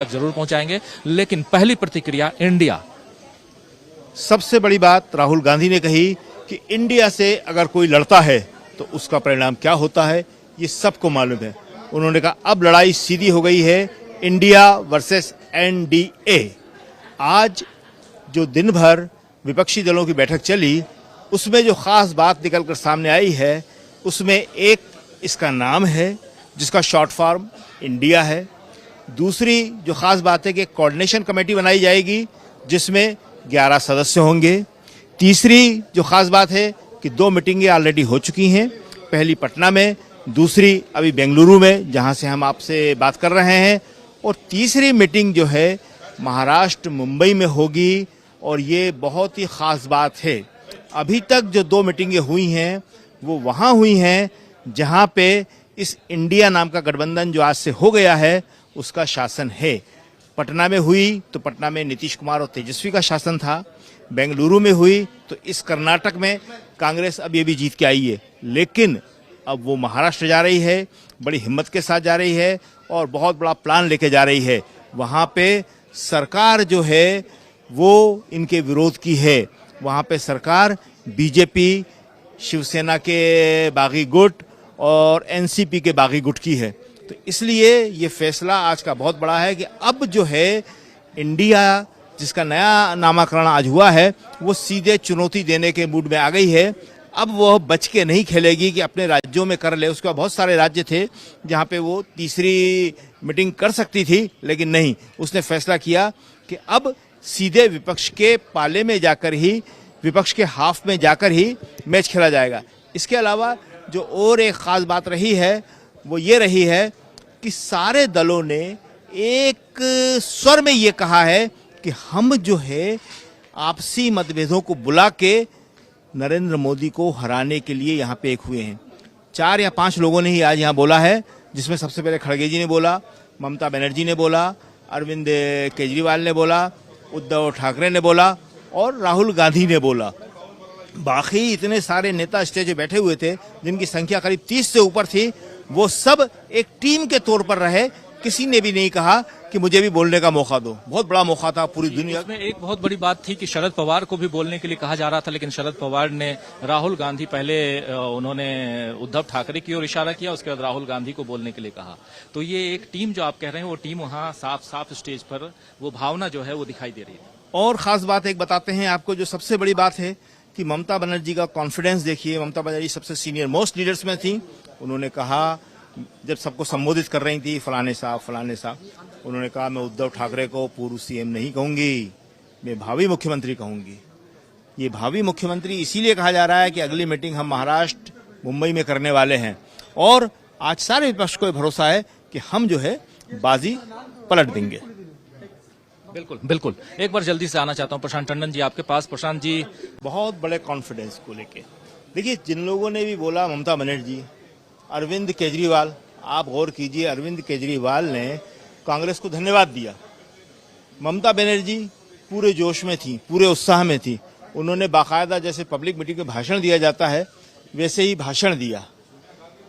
तक जरूर पहुंचाएंगे, लेकिन पहली प्रतिक्रिया इंडिया। सबसे बड़ी बात राहुल गांधी ने कही कि इंडिया से अगर कोई लड़ता है तो उसका परिणाम क्या होता है ये सबको मालूम है। उन्होंने कहा अब लड़ाई सीधी हो गई है, इंडिया वर्सेस एनडीए। आज जो दिन भर विपक्षी दलों की बैठक चली उसमें जो खास बात निकलकर सामने आई है उसमें एक इसका नाम है जिसका शॉर्ट फॉर्म इंडिया है। दूसरी जो खास बात है कि कोऑर्डिनेशन कमेटी बनाई जाएगी जिसमें 11 सदस्य होंगे। तीसरी जो खास बात है कि 2 मीटिंगें ऑलरेडी हो चुकी हैं, पहली पटना में, दूसरी अभी बेंगलुरु में जहां से हम आपसे बात कर रहे हैं, और तीसरी मीटिंग जो है महाराष्ट्र मुंबई में होगी। और ये बहुत ही खास बात है, अभी तक जो 2 मीटिंगें हुई हैं वो वहाँ हुई हैं जहाँ पे इस इंडिया नाम का गठबंधन जो आज से हो गया है उसका शासन है। पटना में हुई तो पटना में नीतीश कुमार और तेजस्वी का शासन था, बेंगलुरु में हुई तो इस कर्नाटक में कांग्रेस अभी अभी जीत के आई है, लेकिन अब वो महाराष्ट्र जा रही है, बड़ी हिम्मत के साथ जा रही है और बहुत बड़ा प्लान लेके जा रही है। वहाँ पे सरकार जो है वो इनके विरोध की है, वहाँ पे सरकार बीजेपी, शिवसेना के बागी गुट और एनसीपी के बागी गुट की है। तो इसलिए ये फैसला आज का बहुत बड़ा है कि अब जो है इंडिया जिसका नया नामाकरण आज हुआ है वो सीधे चुनौती देने के मूड में आ गई है। अब वो बच के नहीं खेलेगी कि अपने राज्यों में कर ले। उसके बाद बहुत सारे राज्य थे जहाँ पे वो तीसरी मीटिंग कर सकती थी, लेकिन नहीं, उसने फैसला किया कि अब सीधे विपक्ष के पाले में जाकर ही, विपक्ष के हाफ में जाकर ही मैच खेला जाएगा। इसके अलावा जो और एक खास बात रही है वो ये रही है कि सारे दलों ने एक स्वर में ये कहा है कि हम जो है आपसी मतभेदों को बुला के नरेंद्र मोदी को हराने के लिए यहाँ पे एक हुए हैं। 4 या 5 लोगों ने ही आज यहाँ बोला है, जिसमें सबसे पहले खड़गे जी ने बोला, ममता बनर्जी ने बोला, अरविंद केजरीवाल ने बोला, उद्धव ठाकरे ने बोला और राहुल गांधी ने बोला। बाकी इतने सारे नेता स्टेज पे बैठे हुए थे जिनकी संख्या करीब 30 से ऊपर थी, वो सब एक टीम के तौर पर रहे। किसी ने भी नहीं कहा कि मुझे भी बोलने का मौका दो। बहुत बड़ा मौका था पूरी दुनिया में। एक बहुत बड़ी बात थी कि शरद पवार को भी बोलने के लिए कहा जा रहा था, लेकिन शरद पवार ने राहुल गांधी, पहले उन्होंने उद्धव ठाकरे की ओर इशारा किया, उसके बाद राहुल गांधी को बोलने के लिए कहा। तो ये एक टीम जो आप कह रहे हैं वो टीम वहाँ साफ साफ स्टेज पर वो भावना जो है वो दिखाई दे रही है। और खास बात एक बताते हैं आपको, जो सबसे बड़ी बात है कि ममता बनर्जी का कॉन्फिडेंस देखिए। ममता बनर्जी सबसे सीनियर मोस्ट लीडर्स में थी। उन्होंने कहा, जब सबको संबोधित कर रही थी, फलाने साहब, उन्होंने कहा मैं उद्धव ठाकरे को पूर्व सीएम नहीं कहूंगी, मैं भावी मुख्यमंत्री कहूंगी। ये भावी मुख्यमंत्री इसीलिए कहा जा रहा है कि अगली मीटिंग हम महाराष्ट्र मुंबई में करने वाले हैं और आज सारे विपक्ष को भरोसा है कि हम जो है बाजी पलट देंगे। बिल्कुल बिल्कुल। एक बार जल्दी से आना चाहता हूं प्रशांत टंडन जी आपके पास। प्रशांत जी, बहुत बड़े कॉन्फिडेंस को लेके देखिए, जिन लोगों ने भी बोला, ममता बनर्जी, अरविंद केजरीवाल, आप गौर कीजिए, अरविंद केजरीवाल ने कांग्रेस को धन्यवाद दिया। ममता बनर्जी पूरे जोश में थी, पूरे उत्साह में थी। उन्होंने बाकायदा जैसे पब्लिक मीटिंग में भाषण दिया जाता है वैसे ही भाषण दिया।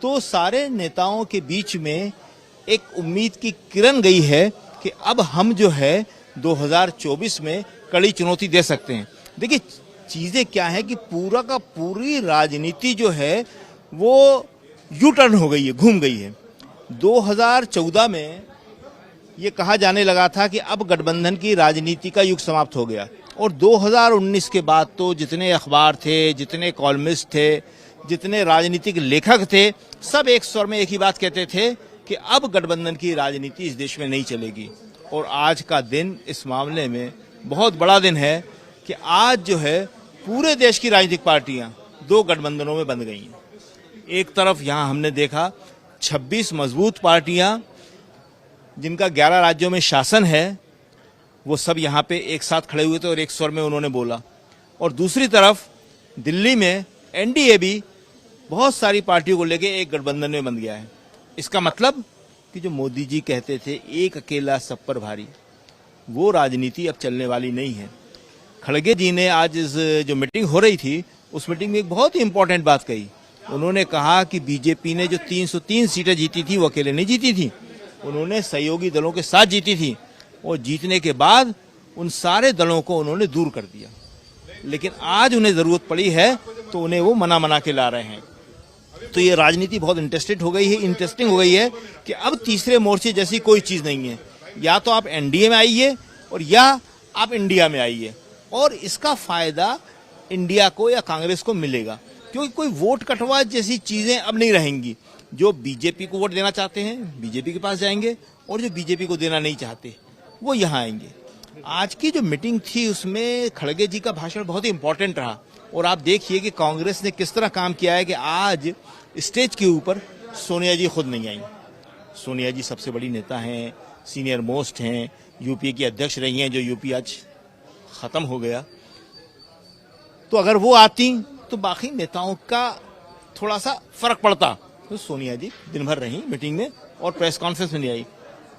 तो सारे नेताओं के बीच में एक उम्मीद की किरण गई है कि अब हम जो है 2024 में कड़ी चुनौती दे सकते हैं। देखिए चीजें क्या है कि पूरा का पूरी राजनीति जो है वो यू टर्न हो गई है, घूम गई है। 2014 में ये कहा जाने लगा था कि अब गठबंधन की राजनीति का युग समाप्त हो गया, और 2019 के बाद तो जितने अखबार थे, जितने कॉलमिस्ट थे, जितने राजनीतिक लेखक थे, सब एक स्वर में एक ही बात कहते थे कि अब गठबंधन की राजनीति इस देश में नहीं चलेगी। और आज का दिन इस मामले में बहुत बड़ा दिन है कि आज जो है पूरे देश की राजनीतिक पार्टियां 2 गठबंधनों में बंध गई हैं। एक तरफ यहां हमने देखा 26 मजबूत पार्टियां जिनका 11 राज्यों में शासन है, वो सब यहाँ पे एक साथ खड़े हुए थे और एक स्वर में उन्होंने बोला। और दूसरी तरफ दिल्ली में एनडीए भी बहुत सारी पार्टियों को लेके एक गठबंधन में बंध गया है। इसका मतलब कि जो मोदी जी कहते थे एक अकेला सब पर भारी, वो राजनीति अब चलने वाली नहीं है। खड़गे जी ने आज इस जो मीटिंग हो रही थी उस मीटिंग में एक बहुत ही इंपॉर्टेंट बात कही। उन्होंने कहा कि बीजेपी ने जो 303 सीटें जीती थी वो अकेले नहीं जीती थी, उन्होंने सहयोगी दलों के साथ जीती थी। और जीतने के बाद उन सारे दलों को उन्होंने दूर कर दिया। लेकिन आज उन्हें जरूरत पड़ी है तो उन्हें वो मना के ला रहे हैं। तो ये राजनीति बहुत इंटरेस्टिंग हो गई है कि अब तीसरे मोर्चे जैसी कोई चीज नहीं है। या तो आप एनडीए में आइए और या आप इंडिया में आइए, और इसका फायदा इंडिया को या कांग्रेस को मिलेगा, क्योंकि कोई वोट कटवा जैसी चीजें अब नहीं रहेंगी। जो बीजेपी को वोट देना चाहते हैं बीजेपी के पास जाएंगे, और जो बीजेपी को देना नहीं चाहते वो यहाँ आएंगे। आज की जो मीटिंग थी उसमें खड़गे जी का भाषण बहुत ही इंपॉर्टेंट रहा, और आप देखिए कि कांग्रेस ने किस तरह काम किया है कि आज स्टेज के ऊपर सोनिया जी खुद नहीं आई। सोनिया जी सबसे बड़ी नेता हैं, सीनियर मोस्ट हैं, यूपीए की अध्यक्ष रही हैं, जो यूपी आज खत्म हो गया। तो अगर वो आती तो बाकी नेताओं का थोड़ा सा फर्क पड़ता। तो सोनिया जी दिन भर रही मीटिंग में और प्रेस कॉन्फ्रेंस में नहीं आई।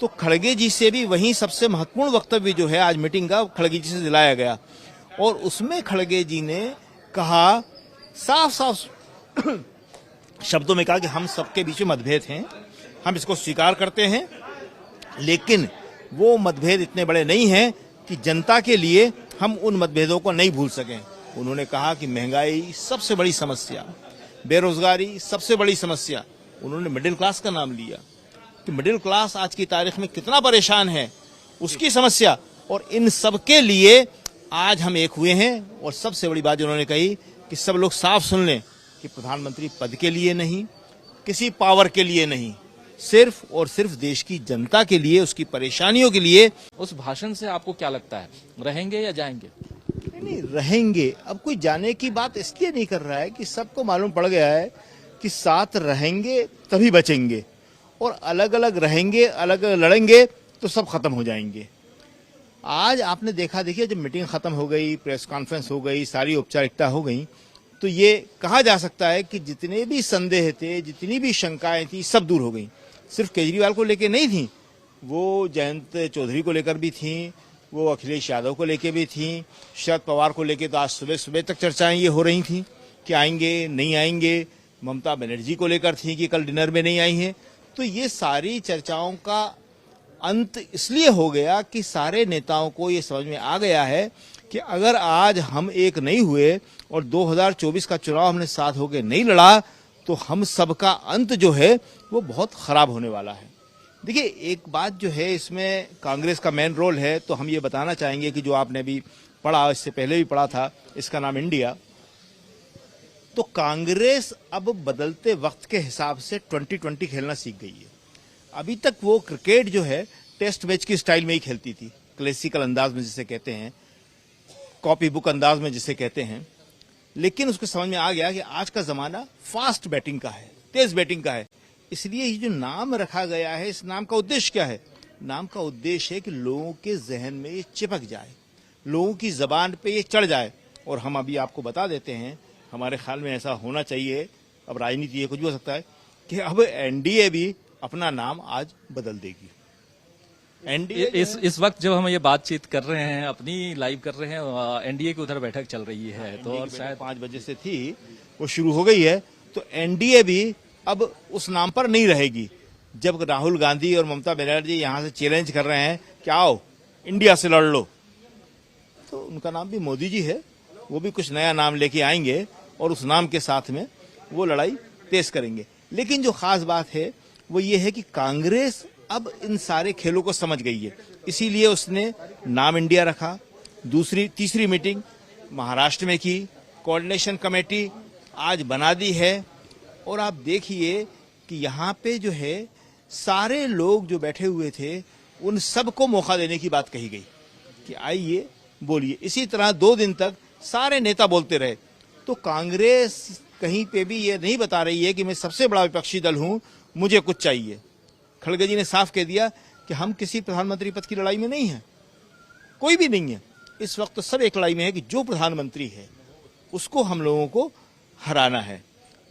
तो खड़गे जी से भी वही सबसे महत्वपूर्ण वक्तव्य जो है आज मीटिंग का खड़गे जी से दिलाया गया, और उसमें खड़गे जी ने कहा, साफ साफ शब्दों में कहा कि हम सबके बीच में मतभेद हैं, हम इसको स्वीकार करते हैं, लेकिन वो मतभेद इतने बड़े नहीं हैं कि जनता के लिए हम उन मतभेदों को नहीं भूल सकें। उन्होंने कहा कि महंगाई सबसे बड़ी समस्या, बेरोजगारी सबसे बड़ी समस्या। उन्होंने मिडिल क्लास का नाम लिया कि मिडिल क्लास आज की तारीख में कितना परेशान है, उसकी समस्या, और इन सब के लिए आज हम एक हुए हैं। और सबसे बड़ी बात उन्होंने कही कि सब लोग साफ सुन लें कि प्रधानमंत्री पद के लिए नहीं, किसी पावर के लिए नहीं, सिर्फ और सिर्फ देश की जनता के लिए, उसकी परेशानियों के लिए। उस भाषण से आपको क्या लगता है, रहेंगे या जाएंगे? नहीं, रहेंगे। अब कोई जाने की बात इसलिए नहीं कर रहा है कि सबको मालूम पड़ गया है कि साथ रहेंगे तभी बचेंगे, और अलग अलग रहेंगे, अलग अलग लड़ेंगे तो सब खत्म हो जाएंगे। आज आपने देखिए जब मीटिंग खत्म हो गई, प्रेस कॉन्फ्रेंस हो गई, सारी औपचारिकता हो गई, तो ये कहा जा सकता है कि जितने भी संदेह थे, जितनी भी शंकाएं थी, सब दूर हो गई। सिर्फ केजरीवाल को लेके नहीं थी, वो जयंत चौधरी को लेकर भी थी, वो अखिलेश यादव को लेके भी थी, शरद पवार को लेके तो आज सुबह सुबह तक चर्चाएं ये हो रही थी कि आएंगे नहीं आएंगे। ममता बनर्जी को लेकर थी कि कल डिनर में नहीं आई हैं। तो ये सारी चर्चाओं का अंत इसलिए हो गया कि सारे नेताओं को ये समझ में आ गया है कि अगर आज हम एक नहीं हुए और 2024 का चुनाव हमने साथ होकर नहीं लड़ा, तो हम सबका अंत जो है वो बहुत खराब होने वाला है। देखिए, एक बात जो है इसमें कांग्रेस का मेन रोल है, तो हम ये बताना चाहेंगे कि जो आपने अभी पढ़ा, इससे पहले भी पढ़ा था, इसका नाम इंडिया। तो कांग्रेस अब बदलते वक्त के हिसाब से 2020 खेलना सीख गई है। अभी तक वो क्रिकेट जो है टेस्ट मैच की स्टाइल में ही खेलती थी, क्लासिकल अंदाज में जिसे कहते हैं, कॉपी बुक अंदाज में जिसे कहते हैं। लेकिन उसको समझ में आ गया कि आज का जमाना फास्ट बैटिंग का है, तेज बैटिंग का है। इसलिए ये जो नाम रखा गया है, इस नाम का उद्देश्य क्या है? नाम का उद्देश्य है कि लोगों के जहन में ये चिपक जाए, लोगों की जबान पे ये चढ़ जाए। और हम अभी आपको बता देते हैं, हमारे ख्याल में ऐसा होना चाहिए, अब राजनीति ये कुछ भी हो सकता है, कि अब एनडीए भी अपना नाम आज बदल देगी। एनडीए इस वक्त जब हम ये बातचीत कर रहे हैं, अपनी लाइव कर रहे हैं, एनडीए की उधर बैठक चल रही है, तो और शायद 5 बजे से थी, वो शुरू हो गई है। तो एनडीए भी अब उस नाम पर नहीं रहेगी। जब राहुल गांधी और ममता बनर्जी यहां से चैलेंज कर रहे हैं कि आओ इंडिया से लड़ लो, तो उनका नाम भी मोदी जी है, वो भी कुछ नया नाम लेके आएंगे और उस नाम के साथ में वो लड़ाई तेज करेंगे। लेकिन जो खास बात है वो ये है कि कांग्रेस अब इन सारे खेलों को समझ गई है, इसीलिए उसने नाम इंडिया रखा। तीसरी मीटिंग महाराष्ट्र में की, कोऑर्डिनेशन कमेटी आज बना दी है, और आप देखिए कि यहाँ पे जो है सारे लोग जो बैठे हुए थे उन सबको मौका देने की बात कही गई कि आइए बोलिए। इसी तरह 2 दिन तक सारे नेता बोलते रहे। तो कांग्रेस कहीं पे भी ये नहीं बता रही है कि मैं सबसे बड़ा विपक्षी दल हूं, मुझे कुछ चाहिए। खड़गे जी ने साफ कह दिया कि हम किसी प्रधानमंत्री पद की लड़ाई में नहीं है, कोई भी नहीं है। इस वक्त तो सब एक लड़ाई में है कि जो प्रधानमंत्री है उसको हम लोगों को हराना है।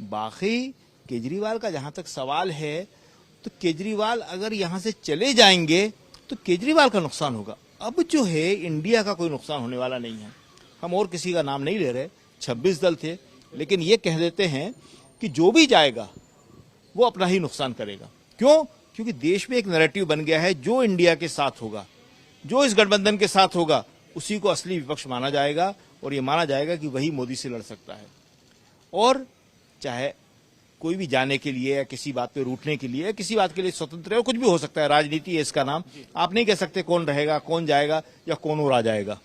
बाकी केजरीवाल का जहां तक सवाल है, तो केजरीवाल अगर यहां से चले जाएंगे तो केजरीवाल का नुकसान होगा। अब जो है इंडिया का कोई नुकसान होने वाला नहीं है। हम और किसी का नाम नहीं ले रहे, 26 दल थे, लेकिन ये कह देते हैं कि जो भी जाएगा वो अपना ही नुकसान करेगा। क्यों? क्योंकि देश में एक नैरेटिव बन गया है, जो इंडिया के साथ होगा जो इस गठबंधन के साथ होगा उसी को असली विपक्ष माना जाएगा और ये माना जाएगा कि वही मोदी से लड़ सकता है। और चाहे कोई भी जाने के लिए या किसी बात पे रूठने के लिए, किसी बात के लिए स्वतंत्र है, कुछ भी हो सकता है, राजनीति है इसका नाम। आप नहीं कह सकते कौन रहेगा, कौन जाएगा या कौन और आ जाएगा।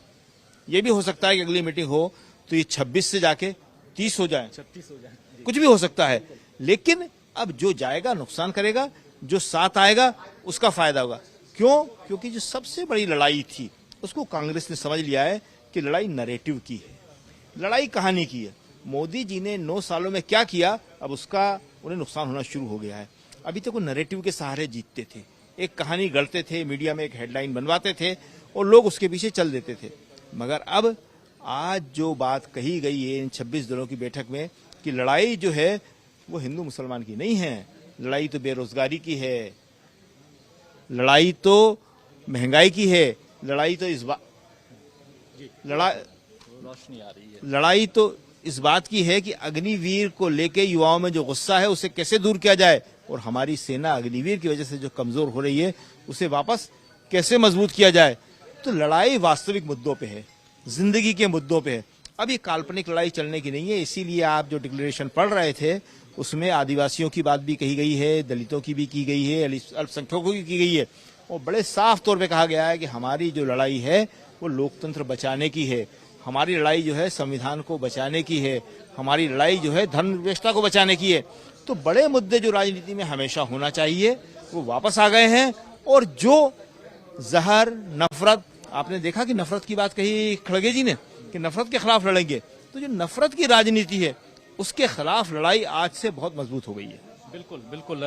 ये भी हो सकता है कि अगली मीटिंग हो तो ये 26 से जाके 30 हो जाए, 36 हो जाए, कुछ भी हो सकता है। लेकिन अब जो जाएगा नुकसान करेगा, जो साथ आएगा उसका फायदा होगा। क्यों? क्योंकि जो सबसे बड़ी लड़ाई थी उसको कांग्रेस ने समझ लिया है कि लड़ाई नैरेटिव की है, लड़ाई कहानी की है। मोदी जी ने 9 सालों में क्या किया, अब उसका उन्हें नुकसान होना शुरू हो गया है। अभी तक वो नैरेटिव के सहारे जीतते थे, एक कहानी गढ़ते थे, मीडिया में एक हेडलाइन बनवाते थे और लोग उसके पीछे चल देते थे। मगर अब आज जो बात कही गई है इन 26 दिनों की बैठक में कि लड़ाई जो है वो हिंदू मुसलमान की नहीं है, लड़ाई तो बेरोजगारी की है, लड़ाई तो महंगाई की है, लड़ाई तो रोशनी आ रही है, लड़ाई तो इस बात की है कि अग्निवीर को लेके युवाओं में जो गुस्सा है उसे कैसे दूर किया जाए और हमारी सेना अग्निवीर की वजह से जो कमजोर हो रही है उसे वापस कैसे मजबूत किया जाए। तो लड़ाई वास्तविक मुद्दों पे है, जिंदगी के मुद्दों पे है। अब ये काल्पनिक लड़ाई चलने की नहीं है। इसीलिए आप जो डिक्लेरेशन पढ़ रहे थे उसमें आदिवासियों की बात भी कही गई है, दलितों की भी की गई है, अल्पसंख्यकों की गई है और बड़े साफ तौर पे कहा गया है कि हमारी जो लड़ाई है वो लोकतंत्र बचाने की है, हमारी लड़ाई जो है संविधान को बचाने की है, हमारी लड़ाई जो है धर्म व्यवस्था को बचाने की है। तो बड़े मुद्दे जो राजनीति में हमेशा होना चाहिए वो वापस आ गए हैं। और जो जहर, नफरत, आपने देखा कि नफरत की बात कही खड़गे जी ने कि नफरत के खिलाफ लड़ेंगे, तो जो नफरत की राजनीति है उसके खिलाफ लड़ाई आज से बहुत मजबूत हो गई है। बिल्कुल बिल्कुल।